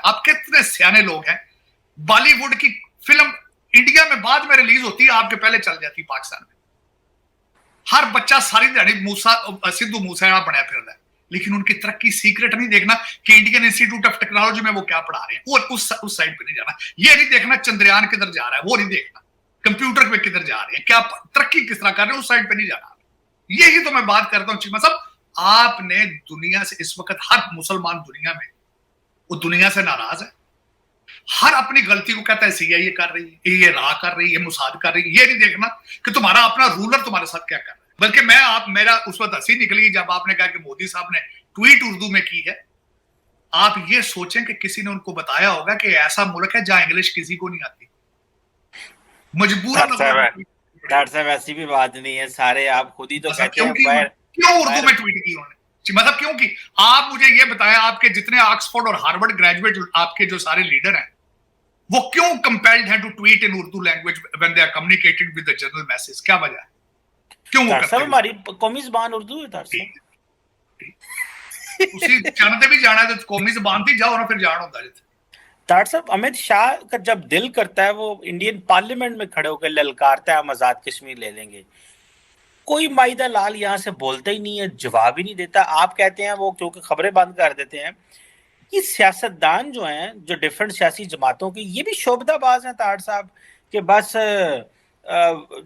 आप कितने सियाने लोग हैं। बॉलीवुड की फिल्म इंडिया में बाद में रिलीज होती है, आपके पहले चल जाती है पाकिस्तान में। हर बच्चा सारी दिहाड़ी सिद्धू मूसेवाला बनया फिर रहा है, लेकिन उनकी तरक्की सीक्रेट नहीं देखना कि इंडियन इंस्टीट्यूट ऑफ टेक्नोलॉजी में वो क्या पढ़ा रहे हैं, वो उस साइड पे नहीं जाना। ये नहीं देखना चंद्रयान किधर जा रहा है, वो नहीं देखना कंप्यूटर पे किधर जा रहे हैं, क्या तरक्की किस तरह कर रहे हैं, उस साइड पे नहीं जाना। यही तो मैं बात करता हूं चीमा साहब। आपने दुनिया से इस वक्त हर मुसलमान दुनिया में वो दुनिया से नाराज है, हर अपनी गलती को कहता है सीआईए कर रही है, ये रा कर रही है, मुसाद कर रही है। ये नहीं देखना कि तुम्हारा अपना रूलर तुम्हारे साथ क्या कर रहा है। बल्कि मेरा उस वक्त हंसी निकली जब आपने कहा कि मोदी साहब ने ट्वीट उर्दू में की है। आप ये सोचें कि किसी ने उनको बताया होगा कि ऐसा मुल्क है जहां इंग्लिश किसी को नहीं आती, मजबूरन। डॉक्टर साहब ऐसी भी बात नहीं है, सारे आप खुद ही तो कहते हैं। क्यों उर्दू में ट्वीट की उन्होंने, मतलब क्यों की? आप मुझे ये बताएं, आपके जितने ऑक्सफोर्ड और हार्वर्ड ग्रेजुएट आपके जो सारे लीडर हैं, वो क्यों कंपेल्ड हैं to tweet in Urdu language when they are communicated with the general message? क्या वजह है, क्यों वो करते हैं? हमारी कौमी ज़बान उर्दू है साहब। उसी जानते भी जाना है तो कौमी ज़बान थी, जाओ ना फिर जान होता है। डॉक्टर साहब, अमित शाह का जब दिल करता है वो इंडियन पार्लियामेंट में खड़े होकर ललकारता है हम आजाद कश्मीर ले लेंगे। कोई माइदा लाल यहाँ से बोलता ही नहीं है, जवाब ही नहीं देता। आप कहते हैं वो क्योंकि खबरें बंद कर देते हैं। ये सियासतदान जो हैं, जो डिफरेंट सियासी जमातों की, ये भी शोबदाबाज हैं ताड़ साहब, कि बस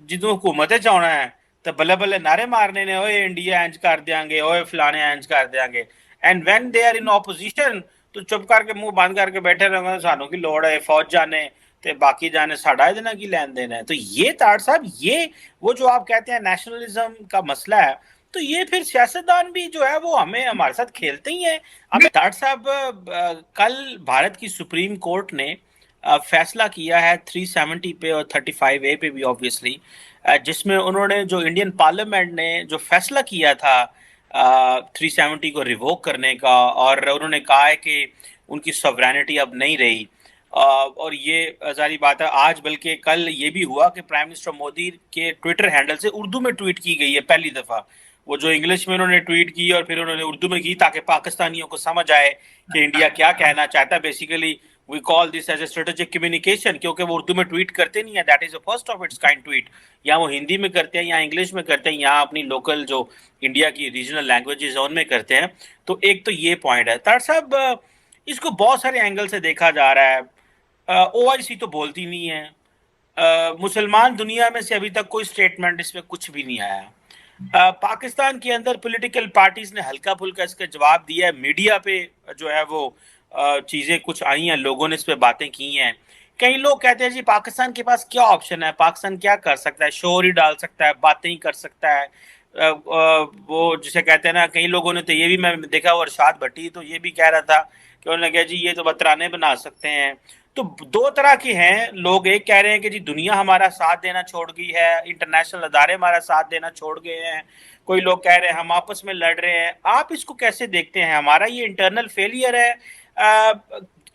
जिदों हुकूमत चाहना है तो बल्ले बल्ले नारे मारने ने, ओए इंडिया इंज कर देंगे, ओए फलाने इंज कर देंगे। And when they are in opposition तो चुप करके मुंह बंद करके बैठे रहेंगे, सानू की लोड़ है फौज जाने ते बाकी जाने, साढ़ा इतना की लेन देन है। तो ये ताड़ साहब, ये वो जो आप कहते हैं नेशनलिज्म का मसला है, तो ये फिर सियासतदान भी जो है वो हमें हमारे साथ खेलते ही हैं। अब ताड़ साहब, कल भारत की सुप्रीम कोर्ट ने फैसला किया है 370 पे और 35A पे भी ऑब्वियसली, जिसमें उन्होंने जो इंडियन पार्लियामेंट ने जो फैसला किया था 370 को रिवोक करने का, और उन्होंने कहा है कि उनकी सॉवरेनिटी अब नहीं रही। और ये जारी बात है, आज बल्कि कल ये भी हुआ कि प्राइम मिनिस्टर मोदी के ट्विटर हैंडल से उर्दू में ट्वीट की गई है पहली दफ़ा। वो जो इंग्लिश में उन्होंने ट्वीट की और फिर उन्होंने उर्दू में की ताकि पाकिस्तानियों को समझ आए कि इंडिया क्या कहना चाहता है। Basically we call this as a strategic communication, क्योंकि वो उर्दू में ट्वीट करते नहीं है, that is the first of its kind tweet. या वो हिंदी में करते हैं या इंग्लिश में करते हैं या अपनी लोकल जो इंडिया की रीजनल लैंग्वेजेस है उनमें करते हैं। तो एक तो ये पॉइंट है। ताड़ साहब, इसको बहुत सारे एंगल से देखा जा रहा है। OIC तो बोलती नहीं है, मुसलमान दुनिया में से अभी तक कोई स्टेटमेंट इसमें कुछ भी नहीं आया। पाकिस्तान के अंदर पॉलिटिकल पार्टीज ने हल्का फुल्का इसका जवाब दिया है, मीडिया पे जो है वो चीज़ें कुछ आई हैं, लोगों ने इस पर बातें की हैं। कई लोग कहते हैं जी पाकिस्तान के पास क्या ऑप्शन है, पाकिस्तान क्या कर सकता है, शोर ही डाल सकता है, बातें ही कर सकता है। वो जिसे कहते हैं ना, कई लोगों ने तो ये भी मैं देखा, और अरशाद भट्टी तो ये भी कह रहा था कि उन्होंने कहा जी ये तो बतराने बना सकते हैं। तो दो तरह के हैं लोग, एक कह रहे हैं कि जी दुनिया हमारा साथ देना छोड़ गई है, इंटरनेशनल अदारे हमारा साथ देना छोड़ गए हैं। कोई लोग कह रहे हैं हम आपस में लड़ रहे हैं। आप इसको कैसे देखते हैं? हमारा ये इंटरनल फेलियर है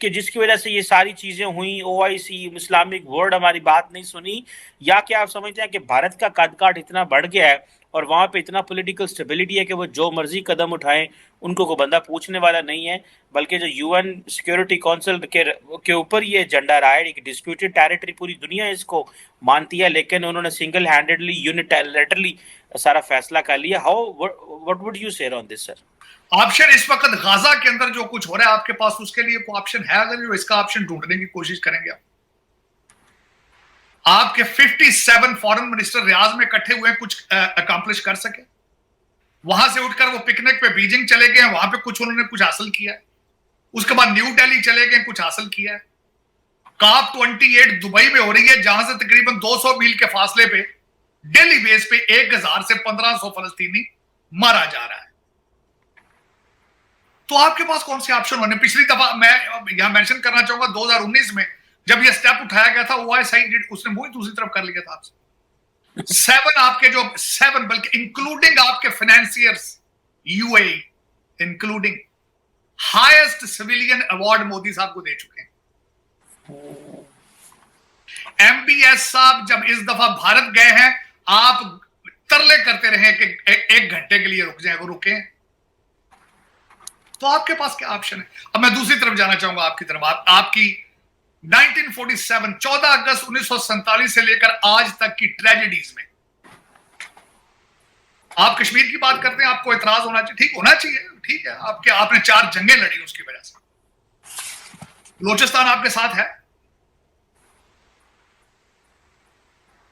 कि जिसकी वजह से ये सारी चीज़ें हुई, OIC इस्लामिक वर्ल्ड हमारी बात नहीं सुनी, या क्या आप समझते हैं कि भारत का कद काठ इतना बढ़ गया है और वहाँ पे इतना पॉलिटिकल स्टेबिलिटी है कि वो जो मर्जी कदम उठाएं उनको कोई बंदा पूछने वाला नहीं है, बल्कि जो UN सिक्योरिटी काउंसिल के ऊपर ये एजेंडा रहा है, एक डिस्प्यूटेड टेरिटरी, पूरी दुनिया इसको मानती है, लेकिन उन्होंने सिंगल हैंडेडली यूनिलैटरली सारा फैसला कर लिया। हाउ व्हाट वुड यू से ऑन दिस सर? ऑप्शन इस वक्त गाजा के अंदर जो कुछ हो रहा है आपके पास, उसके लिए कोई ऑप्शन है अगर जो इसका ऑप्शन ढूंढने की कोशिश करेंगे आप? आपके 57 फॉरेन मिनिस्टर रियाज में इकट्ठे हुए, कुछ अकम्प्लिश कर सके? वहां से उठकर वो पिकनिक पे बीजिंग चले गए, वहां पे कुछ उन्होंने कुछ हासिल किया है। उसके बाद न्यू दिल्ली चले गए, कुछ हासिल किया है। COP 28 दुबई में हो रही है, जहां से तकरीबन 200 मील के फासले पे डेली बेस पे 1000 से 1500 फलस्तीनी मारा जा रहा है। तो आपके पास कौन से ऑप्शन होने? पिछली दफा मैं यहां मेंशन करना चाहूंगा 2019 में जब यह स्टेप उठाया गया था, OIC उसने मुंह दूसरी तरफ कर लिया था आपसे। 7 आपके जो 7 बल्कि इंक्लूडिंग आपके financiers, UAE including, highest civilian award Modi साहब को दे चुके हैं। MBS साहब जब इस दफा भारत गए हैं, आप तरले करते रहे कि 1 घंटे के लिए रुक जाए, वो रुके। तो आपके पास क्या ऑप्शन है? अब मैं दूसरी तरफ जाना चाहूंगा आपकी तरफ। आपकी 1947 14 अगस्त 1947 से लेकर आज तक की ट्रेजेडीज में आप कश्मीर की बात करते हैं, आपको एतराज होना चाहिए, ठीक होना चाहिए, ठीक है, आपने 4 जंगें लड़ी उसकी वजह से। बलोचिस्तान आपके साथ है।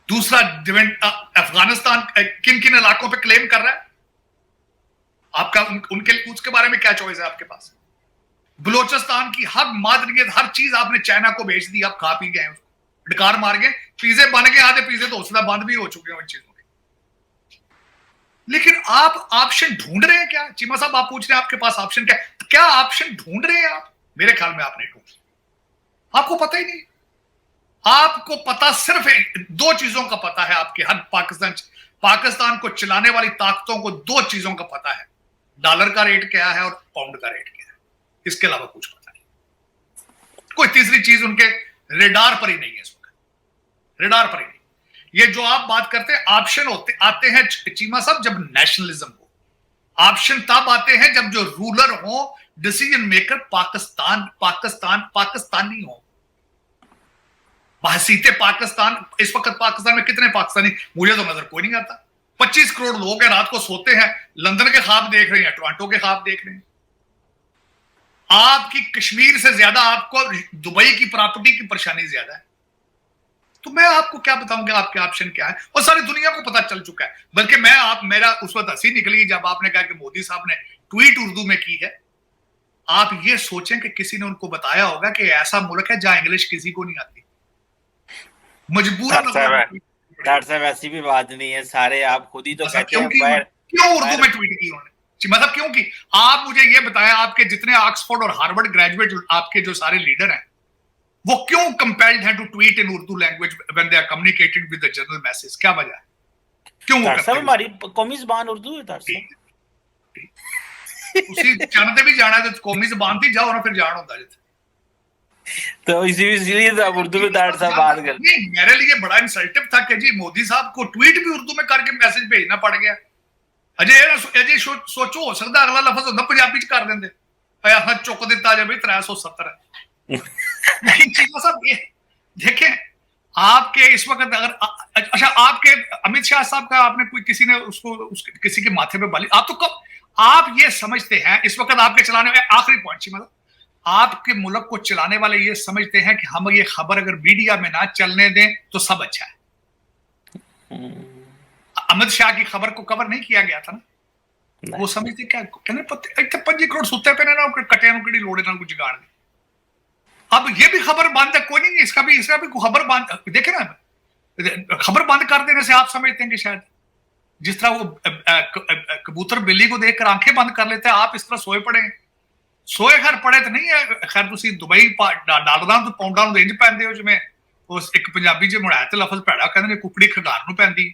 दूसरा, अफगानिस्तान किन किन इलाकों पे क्लेम कर रहा है आपका, उनके उसके बारे में क्या चॉइस है आपके पास? बलोचिस्तान की हर मादरियत, हर चीज आपने चाइना को बेच दी, आप खा पी गए, उसको डकार मार गए, पिज्जे बन गए, आधे पिज्जे तो हौसला बंद भी हो चुके हैं उन चीजों के। लेकिन आप ऑप्शन ढूंढ रहे हैं क्या? चीमा साहब आप पूछ रहे हैं आपके पास ऑप्शन क्या ऑप्शन ढूंढ रहे हैं आप? मेरे ख्याल में आप नहीं ढूंढ रहे, आपको पता ही नहीं। आपको पता सिर्फ 2 चीजों का पता है, आपके हर पाकिस्तान को चलाने वाली ताकतों को 2 चीजों का पता है, डॉलर का रेट क्या है और पाउंड का रेट क्या है, इसके अलावा कुछ पता नहीं। कोई तीसरी चीज उनके रेडार पर ही नहीं है इस वक्त, रेडार पर ही नहीं। ये जो आप बात करते हैं ऑप्शन आते हैं चीमा साहब जब नेशनलिज्म हो, ऑप्शन तब आते हैं जब जो रूलर हो, डिसीजन मेकर पाकिस्तानी हो। बहसीते पाकिस्तान, इस वक्त पाकिस्तान में कितने पाकिस्तानी, मुझे तो नजर कोई नहीं आता। 25 करोड़ लोग हैं, रात को सोते हैं, लंदन के ख्वाब देख रहे हैं, टोरंटो के ख्वाब देख रहे हैं। आपकी कश्मीर से ज्यादा आपको दुबई की प्रॉपर्टी की परेशानी ज्यादा है। तो मैं आपको क्या बताऊंगा आपके ऑप्शन क्या है, और सारी दुनिया को पता चल चुका है। बल्कि मेरा उस वक्त हंसी निकली जब आपने कहा कि मोदी साहब ने ट्वीट उर्दू में की है। आप ये सोचें कि किसी ने उनको बताया होगा कि ऐसा मुल्क है जहां इंग्लिश किसी को नहीं आती, मजबूरन। डॉक्टर साहब ऐसी भी बात नहीं है, सारे आप खुद ही तो कहते हैं। क्यों उर्दू में ट्वीट की उन्होंने? मतलब क्यों की? आप मुझे ये बताएं, आपके जितने ऑक्सफोर्ड और हार्वर्ड ग्रेजुएट आपके जो सारे लीडर हैं, वो क्यों कंपेल्ड हैं to tweet in Urdu language when they are communicating with the general message? क्या वजह है? क्यों वो करते हैं? हमारी कौमी ज़बान उर्दू है। उसी जानते भी जाना है तो कौमी ज़बान थी, जाओ ना फिर जान होता है। तो इसीलिए तो आप उर्दू में डॉक्टर साहब बात करते। नहीं, मेरे लिए बड़ा इंसल्टिव था कि जी मोदी साहब को ट्वीट भी उर्दू में करके मैसेज भेजना पड़ गया। अजय सोचो, हो सकता अगला लफ्ज होता पंजाबी च कर देंगे, हां चुक दिता जाए 370 है। लेकिन चीमा साहब ये देखें, आपके इस वक्त अगर अच्छा, आपके अमित शाह साहब का आपने कोई किसी ने किसी के माथे पे बाली, आप तो कब आप ये समझते हैं इस वक्त आपके चलाने में, आखिरी पॉइंट चीमा साहब, आपके मुल्क को चलाने वाले ये समझते हैं कि हम ये खबर अगर मीडिया में ना चलने दें तो सब अच्छा है। अमित शाह की खबर को कवर नहीं किया गया था ना, वो समझते क्या कहने 5 करोड़ सुते पे ना कटे की लोड़े ना कुछ गाड़ दे। अब ये भी खबर बंद है, कोई नहीं, इसका भी खबर बंद, देखे ना, खबर बंद कर देने से आप समझते हैं कि शायद जिस तरह वो कबूतर बिल्ली को देखकर आंखें बंद कर लेते हैं, आप इस तरह सोए पड़े। सोए खैर पड़े तो नहीं है, खैर तुसी दुबई डॉलरां तो पाउंडां ਨੂੰ ਇੰਜ ਪੈਂਦੇ ਹੋ ਜਿਵੇਂ ਉਸ ਇੱਕ ਪੰਜਾਬੀ ਜੇ ਮੁੜਾਇਆ ਤੇ ਲਫ਼ਜ਼ ਭੈੜਾ ਕਹਿੰਦੇ ਨੇ, ਕੁਕੜੀ ਖਗਾਰ ਨੂੰ ਪੈਂਦੀ,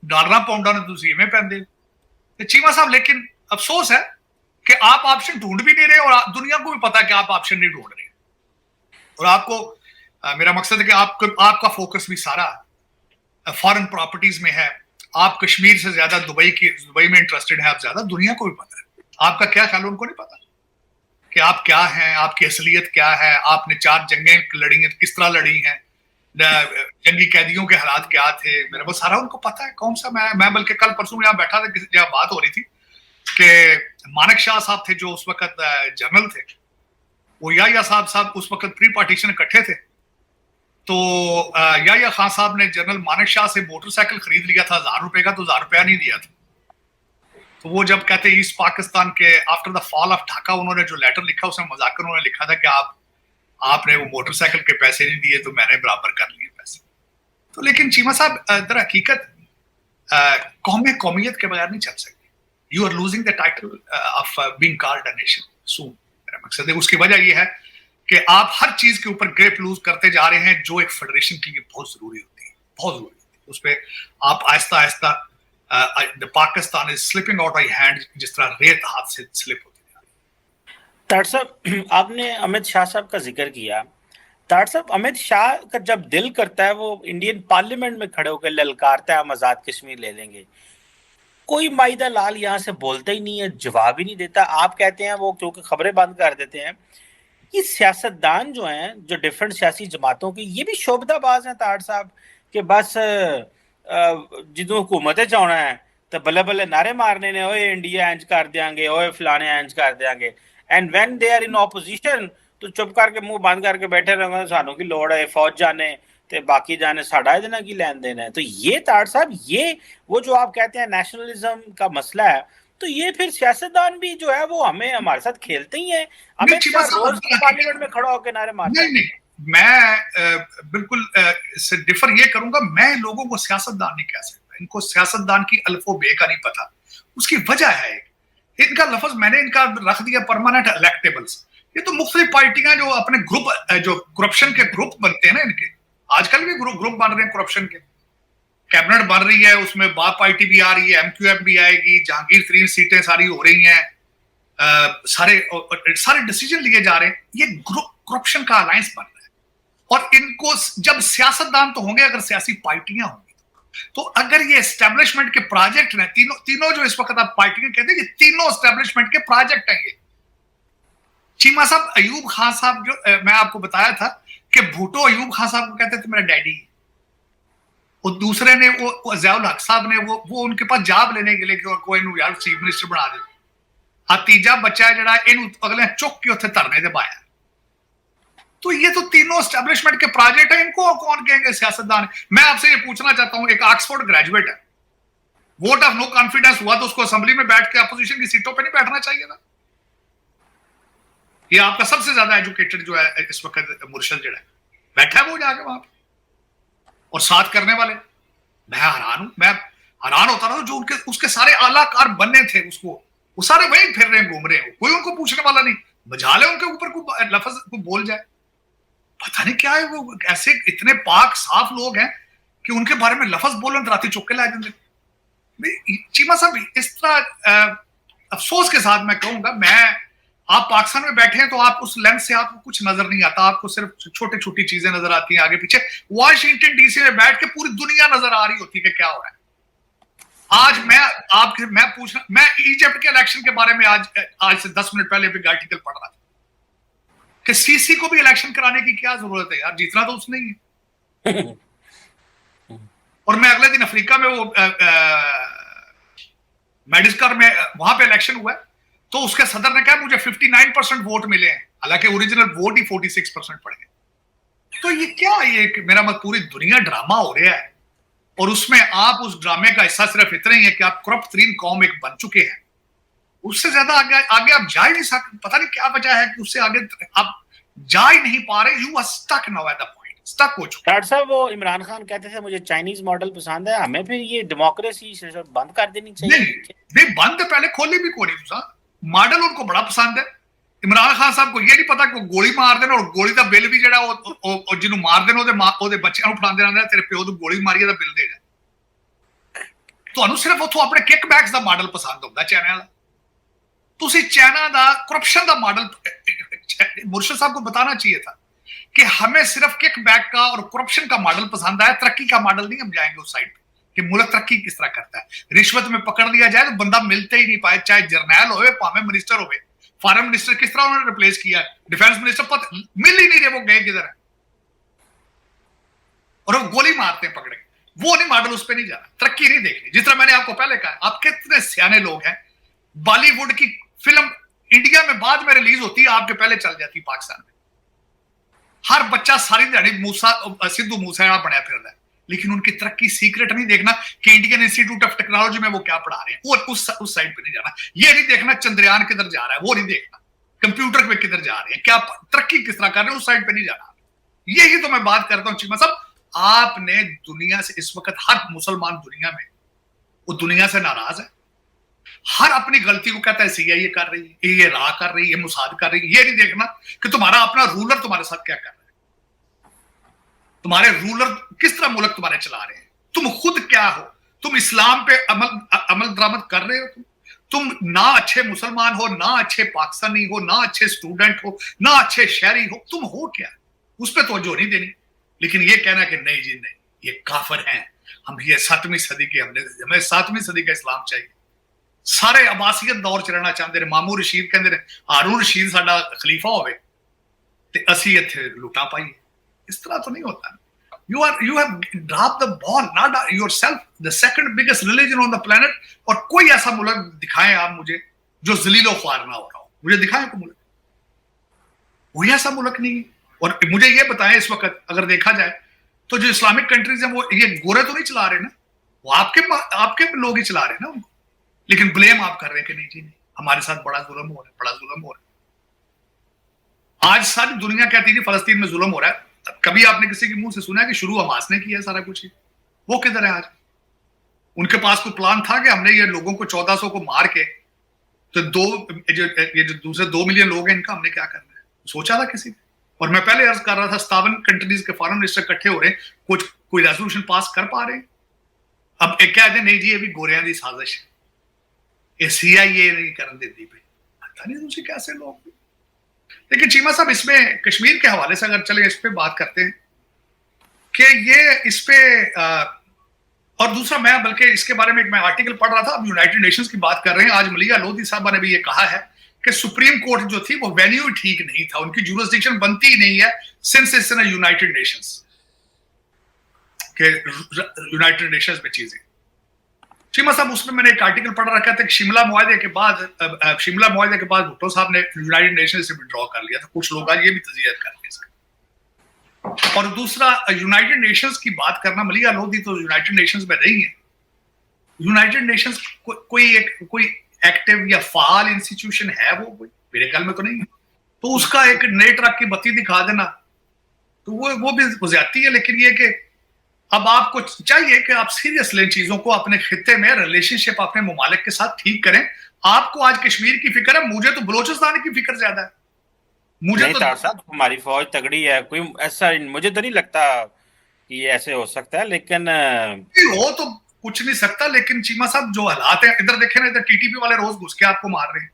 ਡਾਲਰਾਂ ਪਾउंडां ਨੂੰ ਤੁਸੀਂ ਇਵੇਂ ਪੈਂਦੇ। ਤੇ ਚੀਮਾ ਸਾਹਿਬ, लेकिन अफसोस है कि आप ऑप्शन ढूंढ भी नहीं रहे और दुनिया को भी पता है कि आप ऑप्शन नहीं ढूंढ रहे। और आपको मेरा मकसद है कि आपका फोकस भी सारा फॉरेन प्रॉपर्टीज में है। आप कश्मीर से ज्यादा दुबई में इंटरेस्टेड है, आप ज्यादा, दुनिया को भी पता है। आपका क्या ख्याल, उनको नहीं पता कि आप क्या हैं, आपकी असलियत क्या है, आपने 4 जंगें लड़ी हैं, किस तरह लड़ी हैं, जंगी कैदियों के हालात क्या थे, मेरे को सारा उनको पता है। कौन सा मैं बल्कि कल परसों यहाँ बैठा था, जहाँ बात हो रही थी कि मानक शाह साहब थे जो उस वक्त जनरल थे, वो याया साहब उस वक्त प्री पार्टीशन इकट्ठे थे। तो याया खान साहब ने जनरल मानक शाह से मोटरसाइकिल खरीद लिया था 1000 रुपए का, तो 1000 रुपया नहीं दिया था। तो वो जब कहते ईस्ट पाकिस्तान के after the fall of Dhaka, उन्होंने जो लेटर लिखा उसमें मजाक उन्होंने लिखा था कि आपने वो मोटरसाइकिल के पैसे नहीं दिए तो मैंने बराबर कर लिए पैसे। तो लेकिन चीमा साहब, दर हकीकत कौमियत के बगैर नहीं चल सकती। You are losing the title of being called a nation soon. मेरा मकसद है, उसकी वजह यह है कि आप हर चीज के ऊपर ग्रिप लूज करते जा रहे हैं जो एक फेडरेशन के लिए बहुत जरूरी होती है, बहुत जरूरी होती है। उस पर आप आहिस्ता आहिस्ता Pakistan is slipping out of hand, जिस तरह रेत हाथ से स्लिप होती है। डॉक्टर साहब, आपने अमित शाह साहब का जिक्र किया। डॉक्टर साहब, अमित शाह का जब दिल करता है वो इंडियन पार्लियामेंट में खड़े होकर ललकारता है हम आजाद कश्मीर ले लेंगे। कोई माइदा लाल यहाँ से बोलता ही नहीं है, जवाब ही नहीं देता। आप कहते हैं वो क्योंकि खबरें बंद कर देते हैं। ये सियासतदान जो हैं, जो डिफरेंट सियासी जमातों की, ये भी शोबदाबाज हैं ताड़ साहब, कि बस जिदों हुकूमत च आना है तो बल्ले बल्ले नारे मारने ने, ओए इंडिया इंज कर देंगे, ओए फलाने इंज कर देंगे, and when they are in opposition तो चुप करके मुंह बंद करके बैठे रहेंगे, सानू की लोड़ है फौज जाने ते बाकी जाने, साडा ਇਹਦੇ ਨਾਲ ਕੀ ਲੈਣ ਦੇਣ है। तो ये ताड़ साहब, ये वो जो आप कहते हैं नेशनलिज्म का मसला है, तो ये फिर सियासतदान भी जो है वो हमें हमारे साथ खेलते ही है। नहीं अमित चीमा शाह साहब, रोज पार्लियामेंट में खड़ा होकर नारे मारता नहीं है। नहीं, मैं बिल्कुल इससे डिफर ये करूंगा। मैं लोगों को सियासतदान नहीं कह सकता, इनको सियासतदान की अल्फो बे का नहीं पता। उसकी वजह है इनका लफ्ज मैंने इनका रख दिया परमानेंट इलेक्टेबल्स। ये तो मुख्तलिफ पार्टियां जो अपने ग्रुप, जो करप्शन के ग्रुप बनते हैं ना इनके, आजकल भी ग्रुप बन रहे हैं करप्शन के। कैबिनेट बन रही है, उसमें बाप पार्टी भी आ रही है, एमक्यूएम भी आएगी, जहांगीर तरीन सीटें सारी हो रही हैं, सारे डिसीजन लिए जा रहे हैं। ये ग्रुप करप्शन का अलायंस बन रहा है। और इनको जब सियासतदान तो होंगे, अगर सियासी पार्टियां होंगी, तो अगर ये एस्टेब्लिशमेंट के प्रोजेक्ट हैं, तीनों जो इस वक्त आप पार्टियां कहते हैं, ये तीनों एस्टेब्लिशमेंट के प्रोजेक्ट हैं। ये चीमा साहब, अयूब खान साहब, जो मैं आपको बताया था कि भुट्टो अयूब खान साहब को कहते थे मेरा डैडी, और दूसरे ने वो ज़ियाउल हक साहब ने वो उनके पास जाब लेने के लिए कि कोई यार चीफ मिनिस्टर बना दे। हाँ, तीजा बच्चा है जरा इन अगले चुक के उत्थे धरने दे पाया। तो ये तो तीनों एस्टेब्लिशमेंट के प्रोजेक्ट है, इनको कौन कहेंगे सियासतदान। मैं आपसे ये पूछना चाहता हूं, एक ऑक्सफोर्ड ग्रेजुएट है, वोट ऑफ नो कॉन्फिडेंस हुआ तो उसको असेंबली में बैठ के अपोजिशन की सीटों पे नहीं बैठना चाहिए था। ये आपका सबसे ज्यादा एजुकेटेड जो है इस वक्त मुर्शद जो है बैठा है वो जाके वहां पे, और साथ करने वाले मैं हैरान हूं। मैं हैरान होता रहा जो उनके उसके सारे आलाकार बनने थे, उसको वो सारे वहीं फिर रहे हैं, घूम रहे हैं, कोई उनको पूछने वाला नहीं। बजा ले उनके ऊपर कोई लफ्ज को बोल जाए, पता नहीं क्या है। वो ऐसे इतने पाक साफ लोग हैं कि उनके बारे में लफ्ज बोलन तो राती चुप के ला देंगे। चीमा साहब, इस तरह अफसोस के साथ मैं कहूंगा, आप पाकिस्तान में बैठे हैं तो आप उस लेंस से आपको कुछ नजर नहीं आता, आपको सिर्फ छोटी छोटी चीजें नजर आती हैं आगे पीछे। वॉशिंगटन डीसी में बैठ के पूरी दुनिया नजर आ रही होती है कि क्या हो रहा है। आज मैं इजिप्ट के इलेक्शन के बारे में आज से 10 मिनट पहले भी आर्टिकल पढ़ रहा था कि सीसी को भी इलेक्शन कराने की क्या जरूरत है यार, जीतना तो उसने ही है। और मैं अगले दिन अफ्रीका में वो मेडिस्कर में वहां पे इलेक्शन हुआ है, तो उसके सदर ने कहा मुझे 59% वोट मिले हैं, हालांकि ओरिजिनल वोट ही 46% पड़े। तो ये क्या, ये मेरा मत पूरी दुनिया ड्रामा हो रहा है, और उसमें आप उस ड्रामे का हिस्सा सिर्फ इतना ही है कि आप करप्ट तरीन कौम एक बन चुके हैं। उससे ज्यादा आगे आप जा ही नहीं सकते। पता नहीं क्या वजह है कि उससे आगे आप जा ही नहीं पा रहे। You are stuck now at the point, stuck हो चुके। डॉक्टर साहब, वो इमरान खान कहते थे मुझे चाइनीज मॉडल पसंद है, हमें फिर ये डेमोक्रेसी बंद कर देनी चाहिए। नहीं बंद पहले खोली भी कोई नहीं, मॉडल उनको बड़ा पसंद है। इमरान खान साहब को ये नहीं पता कि गोली मार देना, और गोली का बिल भी ਜਿਹੜਾ ਉਹ ਜਿਹਨੂੰ ਮਾਰ ਦੇਣਾ ਉਹਦੇ ਬੱਚਿਆਂ ਨੂੰ ਫੜਾਉਂਦੇ ਰਹਿੰਦੇ, ਤੇਰੇ ਪਿਓ ਨੂੰ ਗੋਲੀ ਮਾਰੀ ਦਾ ਬਿੱਲ ਦੇਣਾ। ਤੁਹਾਨੂੰ ਸਿਰਫ ਉੱਥੋਂ ਆਪਣੇ ਕਿਕ ਬੈਕਸ ਦਾ ਮਾਡਲ ਪਸੰਦ ਹੁੰਦਾ ਚਾਈਨਾ ਦਾ। ਤੁਸੀਂ ਚਾਈਨਾ ਦਾ करप्शन ਦਾ ਮਾਡਲ, मुर्शिद साहब को बताना चाहिए था कि हमें सिर्फ किक बैक का और करप्शन का मॉडल पसंद आया, तरक्की का मॉडल नहीं हम जाएंगे उस साइड पे कि मुल्क तरक्की किस तरह करता है। रिश्वत में पकड़ लिया जाए तो बंदा मिलते ही नहीं पाए, चाहे जर्नैल हो भावे मिनिस्टर हो। फॉरेन मिनिस्टर किस तरह उन्होंने रिप्लेस किया, डिफेंस मिनिस्टर पता मिल ही नहीं रहे वो गए किधर है, और वो गोली मारते हैं पकड़े। वो नहीं मॉडल, उस पर नहीं जाना, तरक्की नहीं देखनी। जिस तरह मैंने आपको पहले कहा, आप कितने सियाने लोग हैं, बॉलीवुड की फिल्म इंडिया में बाद में रिलीज होती है, आपके पहले चल जाती पाकिस्तान में। हर बच्चा सारी दिहाड़ी सिद्धू मूसेवाला बनया फिर रहा है, लेकिन उनकी तरक्की सीक्रेट नहीं देखना कि इंडियन इंस्टीट्यूट ऑफ टेक्नोलॉजी में वो क्या पढ़ा रहे हैं, वो उस साइड पे नहीं जाना। ये नहीं देखना चंद्रयान किधर जा रहा है, वो नहीं देखना कंप्यूटर पे किधर जा रहे हैं, क्या तरक्की किस तरह कर रहे हैं, उस साइड पे नहीं जाना। यही तो मैं बात करता हूं चीमा साहब। आपने दुनिया से इस वक्त, हर मुसलमान दुनिया में वो दुनिया से नाराज है, हर अपनी गलती को कहता है सीआईए कर रही है, ये रा कर रही है, ये मुसाद कर रही है। ये नहीं देखना कि तुम्हारा अपना रूलर तुम्हारे साथ क्या कर रहा है, तुम्हारे रूलर किस तरह मुल्क तुम्हारे चला रहे हैं, तुम खुद क्या हो, तुम इस्लाम पे अमल दरामद कर रहे हो, तुम ना अच्छे मुसलमान हो, ना अच्छे पाकिस्तानी हो, ना अच्छे स्टूडेंट हो, ना अच्छे शहरी हो, तुम हो क्या, उस पर तवज्जो नहीं देनी। लेकिन ये कहना कि नहीं जी नहीं, ये काफिर हैं, हम ये 7वीं सदी के, हमें 7वीं सदी का इस्लाम चाहिए, ਸਾਰੇ ਅਬਾਸੀਅਤ ਦੌਰ ਚ ਰਹਿਣਾ ਚਾਹੁੰਦੇ ਨੇ। ਮਾਮੂ ਰਸ਼ੀਦ ਕਹਿੰਦੇ ਨੇ ਹਾरून ਰਸ਼ੀਦ ਸਾਡਾ ਖਲੀਫਾ ਹੋਵੇ ਤੇ ਅਸੀਂ ਇੱਥੇ ਲੁੱਟਾਂ ਪਾਈਏ। ਇਸ ਤਰ੍ਹਾਂ ਤਾਂ ਨਹੀਂ ਹੋਤਾ। you have dropped the ball, not yourself, the second biggest religion on the planet। और कोई ऐसा मुल्क दिखाएं आप मुझे जो जलीलो ख्वार ना हो रहा हो, मुझे दिखाएं कोई मुल्क, कोई ऐसा मुल्क नहीं। और मुझे ये बताएं इस वक्त अगर देखा जाए तो जो इस्लामिक कंट्रीज हैं वो ये गोरे तो नहीं चला रहे ना, वो आपके लोग ही चला रहे हैं ना उनको, लेकिन ब्लेम आप कर रहे हैं कि नहीं जी नहीं हमारे साथ बड़ा जुल्म हो रहा है, बड़ा जुल्म हो रहा है। आज सारी दुनिया कहती थी फलस्तीन में जुल्म हो रहा है, कभी आपने किसी के मुंह से सुना है कि शुरू हमास ने किया सारा कुछ ही? वो किधर है आज? उनके पास कोई प्लान था कि हमने ये लोगों को 1400 को मार के तो ये जो दूसरे 2 मिलियन लोग हैं इनका हमने क्या करना है, सोचा था किसी ने? और मैं पहले अर्ज कर रहा था 57 कंट्रीज के फॉरेन मिनिस्टर इकट्ठे हो रहे हैं, कुछ कोई रेजोल्यूशन पास कर पा रहे हैं? अब एक कह दे नहीं जी ये भी गोरियां की साजिश है, ये CIA नहीं करने देती भाई, पता नहीं दूसरे कैसे लोग। लेकिन चीमा साहब इसमें कश्मीर के हवाले से अगर चले इस पे बात करते हैं कि ये इस पे और दूसरा मैं बल्कि इसके बारे में एक मैं आर्टिकल पढ़ रहा था, अब यूनाइटेड नेशंस की बात कर रहे हैं। आज मलिया लोधी साहबा ने भी ये कहा है कि सुप्रीम कोर्ट जो थी वो वेन्यू ठीक नहीं था, उनकी जुरिसडिक्शन बनती ही नहीं है since it's in United Nations के यूनाइटेड नेशंस में चीजें। चीमा साहब उसमें मैंने एक आर्टिकल पढ़ रखा था कि शिमला मुआहदे के बाद भुट्टो साहब ने यूनाइटेड नेशंस से विड्रॉ कर लिया था। कुछ लोग आज ये भी तजियत कर रहे हैं इसका। और दूसरा यूनाइटेड नेशंस की बात करना, मलिया लोधी तो यूनाइटेड नेशंस में नहीं है। यूनाइटेड नेशंस कोई एक्टिव या फाल इंस्टीट्यूशन है वो कोई? मेरे ख्याल में तो नहीं है। तो उसका एक नए ट्रक की बत्ती दिखा देना तो वो भी ज्यादती है। लेकिन ये कि अब आपको चाहिए कि आप सीरियस लें चीजों को, अपने खित्ते में रिलेशनशिप अपने मुमालिक के साथ ठीक करें। आपको आज कश्मीर की फिक्र है, मुझे तो बलोचिस्तान की फिक्र ज्यादा है। मुझे नहीं तो साहब हमारी फौज तगड़ी है, कोई ऐसा मुझे तो नहीं लगता कि ऐसे हो सकता है, लेकिन हो तो कुछ नहीं सकता। लेकिन चीमा साहब जो हालात हैं इधर देखे ना, इधर TTP वाले रोज घुस के आपको मार रहे हैं।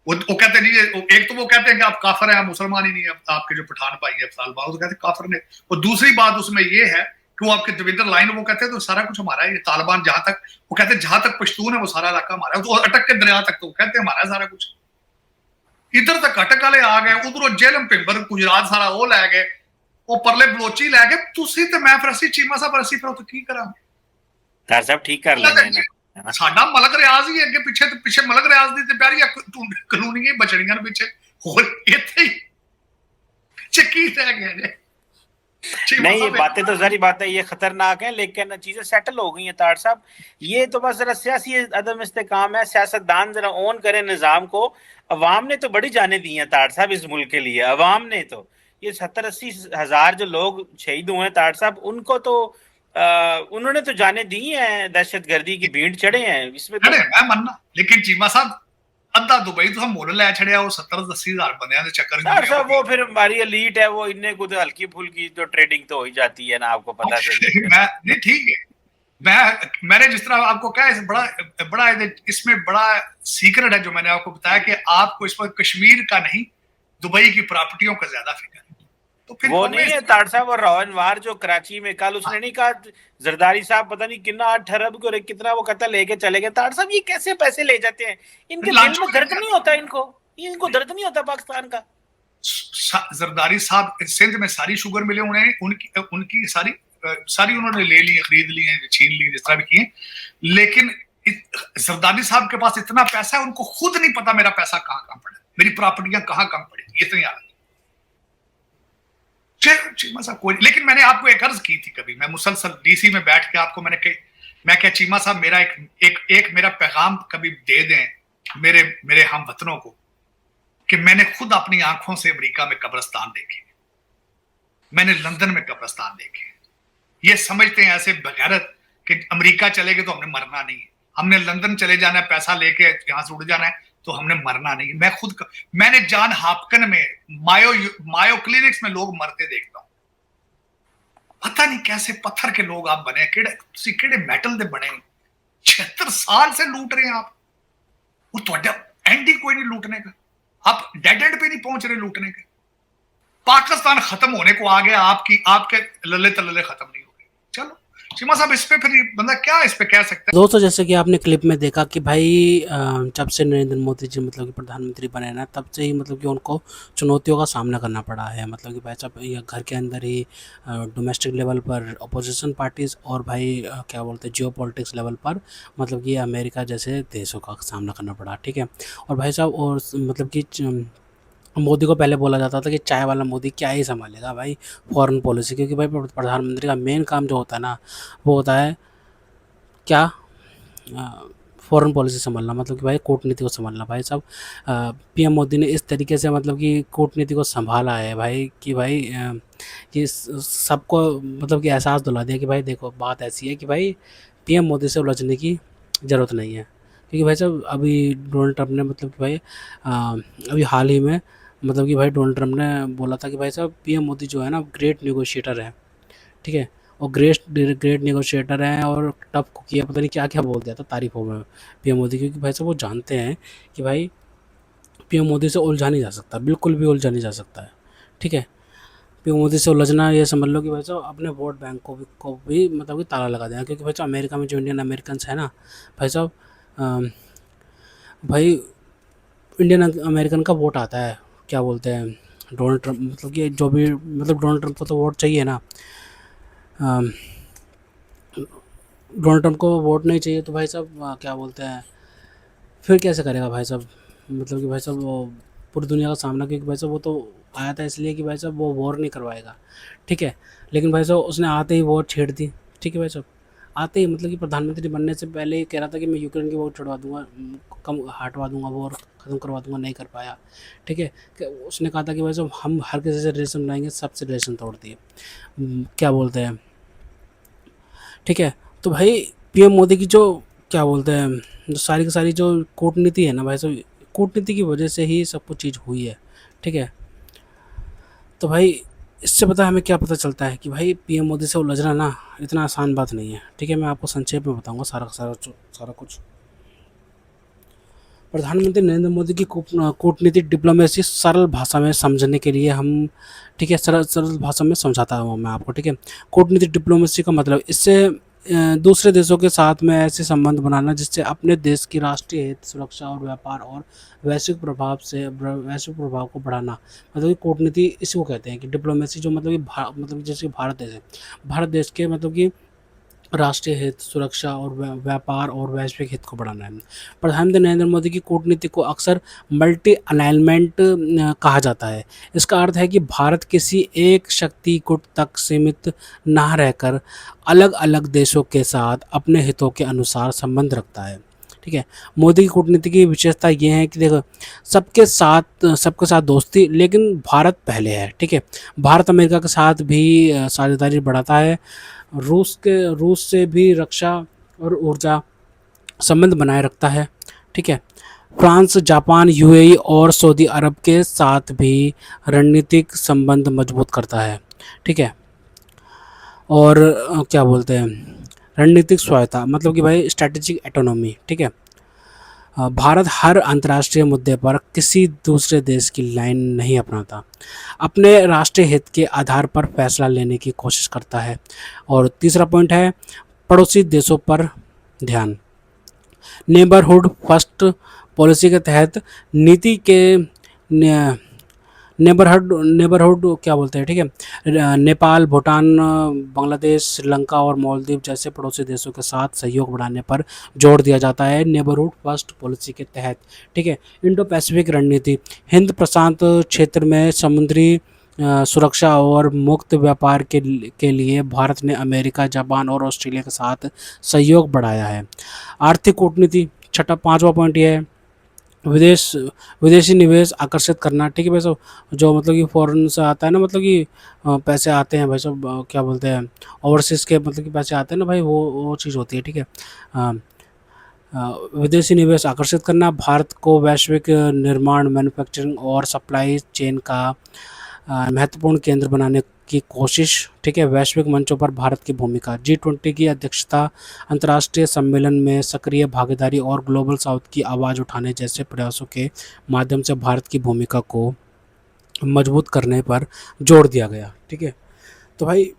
वो कहते नहीं, एक तो वो कहते हैं कि आप काफिर हैं, आप मुसलमान ही नहीं है, आपके जो पठान भाई है सालबाज कहते हैं काफिर ने। और दूसरी बात उसमें ये है कि वो आपके देवेंद्र लाइन वो कहते हैं तो सारा कुछ हमारा है, ये तालिबान जहां तक वो कहते हैं जहां तक पश्तून है वो सारा इलाका हमारा है, तो अटक के दरिया तक तो वो कहते हैं हमारा सारा कुछ। इधर तक अटक वाले आ गए, उधरों जेलम पिंबर गुजरात सारा वो लै गए, वो परले बलोची लै गए। तुसी ते मैं फिर असी चीमा साहब असी फिर तो की करांगे? तार साहब ठीक कर लेंगे साडा मलक रियाज ही अगे पिछे ते पिछे मलक रियाज दी ते प्यारी कानूनी बचड़ियां पिछे होर इत्थे ही चक्की रह गए ने। नहीं ये बातें तो सारी बातें ये खतरनाक है, लेकिन चीजें सेटल हो गई हैं तार साहब। ये तो बस जरा सियासी अदम इस्तेकाम है, सियासतदान जरा ऑन करें निजाम को। अवाम ने तो बड़ी जाने दी हैं तार साहब इस मुल्क के लिए, अवाम ने तो ये 70-80 हजार जो लोग शहीद हुए हैं तार साहब, उनको तो उन्होंने तो जाने दी हैं, दहशतगर्दी की भीड़ चढ़े हैं इसमें तो। मैं मानना, लेकिन चीमा साहब अद्धा दुबई तो हम मोल लै छड़िया, वो 70-80 हजार बंदे चक्कर साहब वो फिर हमारी एलीट है, वो इन्हें कुछ हल्की फुल्की जो ट्रेडिंग तो हो ही जाती है ना, आपको पता चले। नहीं ठीक है, मैंने जिस तरह आपको कहा बड़ा इसमें बड़ा सीक्रेट है जो मैंने आपको बताया कि आपको इस पर कश्मीर का नहीं दुबई की प्रॉपर्टियों का ज्यादा फिक्र है। तो फिर वो नहीं है ताड़ साहब, और रोहनवार जो कराची में कल उसने नहीं कहा जरदारी साहब पता नहीं कितना 8 अरब को कितना वो कत्ल लेके चले गए। ताड़ साहब ये कैसे पैसे ले जाते हैं? इनके दिल में दर्द नहीं होता, इनको दर्द नहीं होता पाकिस्तान का? जरदारी साहब सिंध में सारी शुगर मिले उन्हें, उनकी सारी उन्होंने ले ली, खरीद ली है, छीन ली, जिस तरह भी किए। लेकिन जरदारी साहब के पास इतना पैसा है, उनको खुद नहीं पता मेरा पैसा कहाँ पड़ा, मेरी प्रॉपर्टियां कहाँ पड़ी, इतनी हालत। चीमा साहब कोई, लेकिन मैंने आपको एक अर्ज की थी कभी, मैं मुसलसल DC में बैठ के आपको मैं क्या चीमा साहब मेरा एक मेरा पैगाम कभी दे दें मेरे हम वतनों को कि मैंने खुद अपनी आंखों से अमेरिका में कब्रिस्तान देखे, मैंने लंदन में कब्रिस्तान देखे। ये समझते हैं ऐसे बगैरत कि अमेरिका चले गए तो हमने मरना नहीं है, हमने लंदन चले जाना है, पैसा लेके यहां से उड़ जाना है तो हमने मरना नहीं। मैंने जॉन हॉपकिंस में मायो क्लिनिक्स में लोग मरते देखता हूं। पता नहीं कैसे पत्थर के लोग आप बने, केड़े मेटल दे बने, 76 साल से लूट रहे हैं आप, और ਤੁਹਾਡਾ एंड ही कोई नहीं लूटने का, आप डेड एंड पे नहीं पहुंच रहे लूटने के। पाकिस्तान खत्म होने को आ गया, आपके लल्ले तल्ले खत्म नहीं हो गए। चलो चीमा साहब इस पे फिर बंदा क्या इस पे कह सकता है? दोस्तों, जैसे कि आपने क्लिप में देखा कि भाई जब से नरेंद्र मोदी जी मतलब कि प्रधानमंत्री बने ना, तब से ही मतलब कि उनको चुनौतियों का सामना करना पड़ा है। मतलब कि भाई साहब, ये घर के अंदर ही डोमेस्टिक लेवल पर अपोजिशन पार्टीज़, और भाई क्या बोलते हैं, जियो पॉलिटिक्स लेवल पर मतलब कि अमेरिका जैसे देशों का सामना करना पड़ा, ठीक है। और भाई साहब, और मतलब कि मोदी को पहले बोला जाता था कि चाय वाला मोदी क्या ही संभालेगा भाई फॉरेन पॉलिसी, क्योंकि भाई प्रधानमंत्री का मेन काम जो होता है ना, वो होता है क्या, फॉरेन पॉलिसी संभालना, मतलब कि भाई कूटनीति को संभालना। भाई साहब, पीएम मोदी ने इस तरीके से मतलब कि कूटनीति को संभाला है भाई, कि भाई कि सबको मतलब कि एहसास दिला दिया कि भाई देखो, बात ऐसी है कि भाई पीएम मोदी से उलझने की ज़रूरत नहीं है। क्योंकि भाई साहब, अभी डोनाल्ड ट्रंप ने मतलब कि भाई अभी हाल ही में मतलब कि भाई डोनाल्ड ट्रंप ने बोला था कि भाई साहब, पीएम मोदी जो है ना, ग्रेट नेगोशिएटर है, ठीक है। और ग्रेट नेगोशिएटर हैं, और टफ कुकी है, पता नहीं क्या-क्या बोल दिया था तारीफ़ों में पीएम मोदी की, क्योंकि भाई साहब वो जानते हैं कि भाई पीएम मोदी से उलझा नहीं जा सकता, बिल्कुल भी उलझा नहीं जा सकता है, ठीक है। पीएम मोदी से उलझना, ये समझ लो कि भाई साहब अपने वोट बैंक को भी मतलब कि ताला लगा देना, क्योंकि भाई साहब अमेरिका में जो इंडियन अमेरिकन्स हैं ना भाई साहब, भाई इंडियन अमेरिकन का वोट आता है, क्या बोलते हैं, डोनाल्ड ट्रंप, मतलब कि जो भी मतलब डोनाल्ड ट्रंप को तो वोट चाहिए ना, डोनाल्ड ट्रंप को वोट नहीं चाहिए तो भाई साहब क्या बोलते हैं, फिर कैसे करेगा भाई साहब, मतलब कि भाई साहब वो पूरी दुनिया का सामना, क्योंकि भाई साहब वो तो आया था इसलिए कि भाई साहब वो वॉर नहीं करवाएगा, ठीक है। लेकिन भाई साहब उसने आते ही वॉर छेड़ दी, ठीक है भाई साहब। आते ही मतलब कि प्रधानमंत्री बनने से पहले ही कह रहा था कि मैं यूक्रेन की वॉर छुड़वा दूंगा, कम हटवा दूंगा, वॉर ख़त्म करवा दूंगा, नहीं कर पाया, ठीक है। उसने कहा था कि भाई साहब हम हर किसी से रिलेशन बनाएंगे, सबसे रिलेशन तोड़ दिए, क्या बोलते हैं, ठीक है। तो भाई पीएम मोदी की जो क्या बोलते हैं, जो सारी की सारी जो कूटनीति है ना भाई साहब, कूटनीति की वजह से ही सब कुछ चीज़ हुई है, ठीक है। तो भाई इससे पता हमें क्या पता चलता है कि भाई पीएम मोदी से उलझना ना इतना आसान बात नहीं है, ठीक है। मैं आपको संक्षेप में बताऊंगा सारा का सारा कुछ। प्रधानमंत्री नरेंद्र मोदी की कूटनीतिक डिप्लोमेसी सरल भाषा में समझने के लिए हम, ठीक है, सरल सरल भाषा में समझाता हूँ मैं आपको, ठीक है। कूटनीतिक डिप्लोमेसी का मतलब इससे दूसरे देशों के साथ में ऐसे संबंध बनाना जिससे अपने देश की राष्ट्रीय हित, सुरक्षा और व्यापार और वैश्विक प्रभाव को बढ़ाना, मतलब कि कूटनीति इसी को कहते हैं कि डिप्लोमेसी, जो मतलब कि मतलब कि जैसे भारत देश है, भारत देश के मतलब कि राष्ट्रीय हित, सुरक्षा और व्यापार और वैश्विक हित को बढ़ाना है। प्रधानमंत्री नरेंद्र मोदी की कूटनीति को अक्सर मल्टी अलाइनमेंट कहा जाता है। इसका अर्थ है कि भारत किसी एक शक्ति गुट तक सीमित ना रहकर अलग-अलग देशों के साथ अपने हितों के अनुसार संबंध रखता है, ठीक है। मोदी की कूटनीति की विशेषता ये है कि देखो, सबके साथ दोस्ती, लेकिन भारत पहले है, ठीक है। भारत अमेरिका के साथ भी साझेदारी बढ़ाता है, रूस से भी रक्षा और ऊर्जा संबंध बनाए रखता है, ठीक है। फ्रांस, जापान, यूएई और सऊदी अरब के साथ भी रणनीतिक संबंध मजबूत करता है, ठीक है। और क्या बोलते हैं, रणनीतिक स्वायत्ता, मतलब कि भाई स्ट्रैटेजिक ऑटोनॉमी, ठीक है। भारत हर अंतर्राष्ट्रीय मुद्दे पर किसी दूसरे देश की लाइन नहीं अपनाता, अपने राष्ट्रीय हित के आधार पर फैसला लेने की कोशिश करता है। और तीसरा पॉइंट है पड़ोसी देशों पर ध्यान। नेबरहुड फर्स्ट पॉलिसी के तहत नीति के नेबरहुड क्या बोलते हैं, ठीक है, नेपाल, भूटान, बांग्लादेश, श्रीलंका और मालदीव जैसे पड़ोसी देशों के साथ सहयोग बढ़ाने पर जोर दिया जाता है नेबरहुड फर्स्ट पॉलिसी के तहत, ठीक है। इंडो पैसिफिक रणनीति, हिंद प्रशांत क्षेत्र में समुद्री सुरक्षा और मुक्त व्यापार के लिए भारत ने अमेरिका, जापान और ऑस्ट्रेलिया के साथ सहयोग बढ़ाया है। आर्थिक कूटनीति, छठा पांचवा पॉइंट ये है विदेशी निवेश आकर्षित करना, ठीक है भाई साहब। जो मतलब कि फॉरेन से आता है ना, मतलब कि पैसे आते हैं भाई साहब, क्या बोलते हैं, ओवरसीज़ के मतलब कि पैसे आते हैं ना भाई, वो चीज़ होती है, ठीक है। अ, विदेशी निवेश आकर्षित करना, भारत को वैश्विक निर्माण, मैन्युफैक्चरिंग और सप्लाई चेन का महत्वपूर्ण केंद्र बनाने की कोशिश, ठीक है। वैश्विक मंचों पर भारत की भूमिका, G20 की अध्यक्षता, अंतर्राष्ट्रीय सम्मेलन में सक्रिय भागीदारी और ग्लोबल साउथ की आवाज़ उठाने जैसे प्रयासों के माध्यम से भारत की भूमिका को मजबूत करने पर जोर दिया गया, ठीक है। तो भाई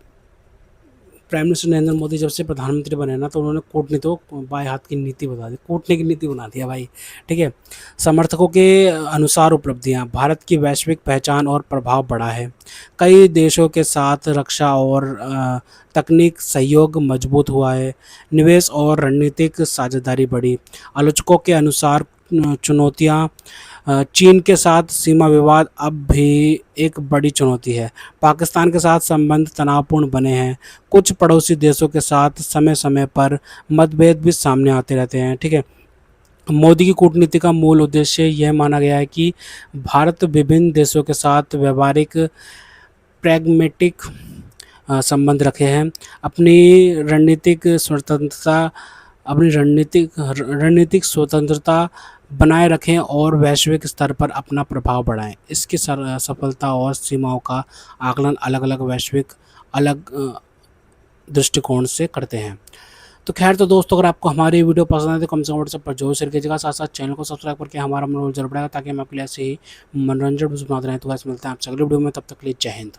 प्राइम मिनिस्टर नरेंद्र मोदी जब से प्रधानमंत्री बने ना, तो उन्होंने कूटनीति को बाएं हाथ की नीति बता दी, कूटने की नीति बना दिया भाई। ठीक है। समर्थकों के अनुसार उपलब्धियां, भारत की वैश्विक पहचान और प्रभाव बढ़ा है। कई देशों के साथ रक्षा और तकनीक सहयोग मजबूत हुआ है। निवेश और रणनीतिक साझेदारी बढ़ी। आलोचकों के अनुसार चुनौतियां, चीन के साथ सीमा विवाद अब भी एक बड़ी चुनौती है। पाकिस्तान के साथ संबंध तनावपूर्ण बने हैं। कुछ पड़ोसी देशों के साथ समय समय पर मतभेद भी सामने आते रहते हैं। ठीक है। मोदी की कूटनीति का मूल उद्देश्य यह माना गया है कि भारत विभिन्न देशों के साथ व्यावहारिक प्रैग्मेटिक संबंध रखे हैं, अपनी रणनीतिक स्वतंत्रता बनाए रखें और वैश्विक स्तर पर अपना प्रभाव बढ़ाएं। इसकी सफलता और सीमाओं का आकलन अलग अलग वैश्विक अलग दृष्टिकोण से करते हैं। तो खैर, तो दोस्तों, अगर आपको हमारी वीडियो पसंद है तो कम से कम व्हाट्सएप पर जरूर शेयर कीजिएगा। साथ साथ चैनल को सब्सक्राइब करके हमारा मनोबल जरूर बढ़ाएगा, ताकि हम आपके लिए ऐसे ही मनोरंजन बनाते रहें। तो गाइस, मिलते हैं आपसे अगली वीडियो में, तब तक के लिए जय हिंद।